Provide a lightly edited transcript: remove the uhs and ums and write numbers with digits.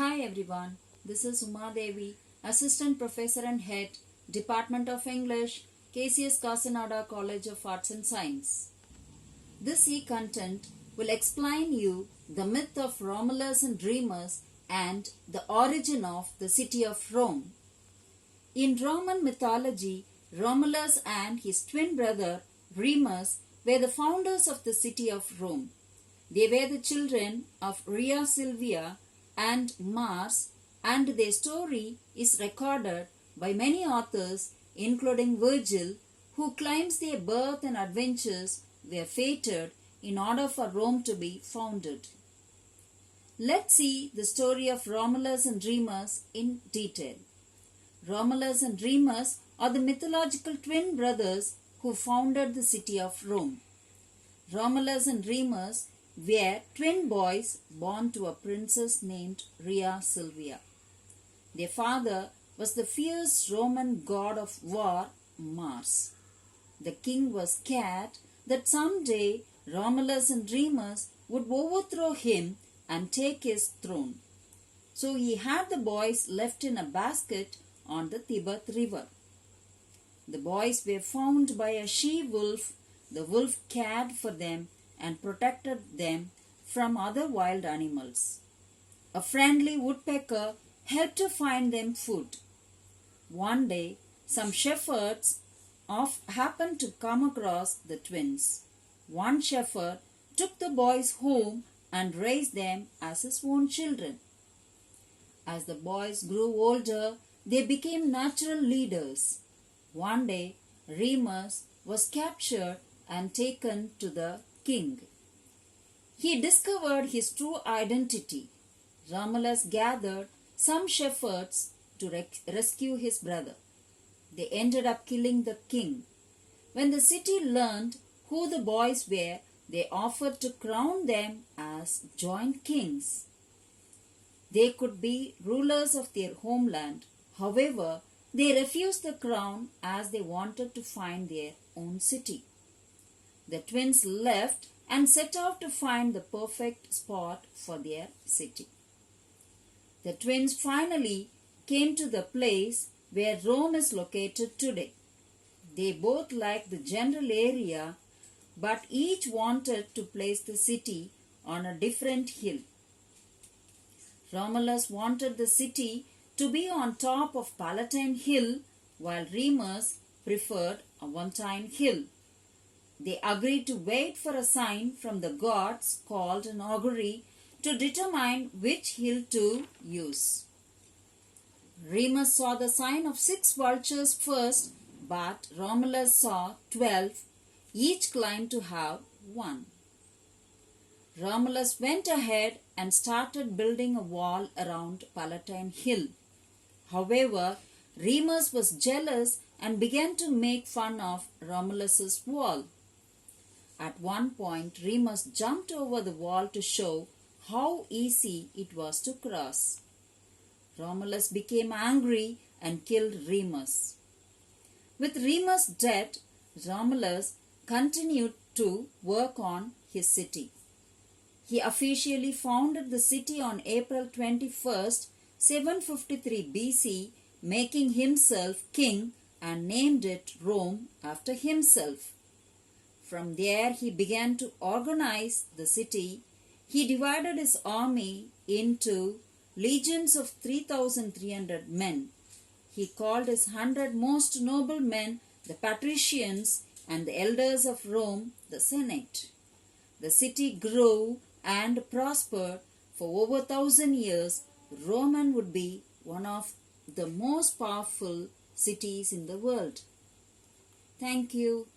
Hi everyone, this is Uma Devi, Assistant Professor and Head, Department of English, KCS Kasanada College of Arts and Science. This e-content will explain you the myth of Romulus and Remus and the origin of the city of Rome. In Roman mythology, Romulus and his twin brother Remus were the founders of the city of Rome. They were the children of Rhea Silvia and Mars, and their story is recorded by many authors, including Virgil, who claims their birth and adventures were fated in order for Rome to be founded. Let's see the story of Romulus and Remus in detail. Romulus and Remus are the mythological twin brothers who founded the city of Rome. Romulus and Remus were twin boys born to a princess named Rhea Silvia. Their father was the fierce Roman god of war, Mars. The king was scared that someday Romulus and Remus would overthrow him and take his throne. So he had the boys left in a basket on the Tiber River. The boys were found by a she-wolf. The wolf cared for them and protected them from other wild animals. A friendly woodpecker helped to find them food. One day, some shepherds happened to come across the twins. One shepherd took the boys home and raised them as his own children. As the boys grew older, they became natural leaders. One day, Remus was captured and taken to the king. He discovered his true identity. Romulus gathered some shepherds to rescue his brother. They ended up killing the king. When the city learned who the boys were, they offered to crown them as joint kings. They could be rulers of their homeland. However, they refused the crown as they wanted to find their own city. The twins left and set out to find the perfect spot for their city. The twins finally came to the place where Rome is located today. They both liked the general area, but each wanted to place the city on a different hill. Romulus wanted the city to be on top of Palatine Hill, while Remus preferred Aventine Hill. They agreed to wait for a sign from the gods called an augury to determine which hill to use. Remus saw the sign of 6 vultures first, but Romulus saw 12. Each claimed to have one. Romulus went ahead and started building a wall around Palatine Hill. However, Remus was jealous and began to make fun of Romulus's wall. At one point, Remus jumped over the wall to show how easy it was to cross. Romulus became angry and killed Remus. With Remus dead, Romulus continued to work on his city. He officially founded the city on April 21st, 753 BC, making himself king and named it Rome after himself. From there, he began to organize the city. He divided his army into legions of 3,300 men. He called his 100 most noble men the patricians and the elders of Rome the Senate. The city grew and prospered for over 1,000 years. Rome would be one of the most powerful cities in the world. Thank you.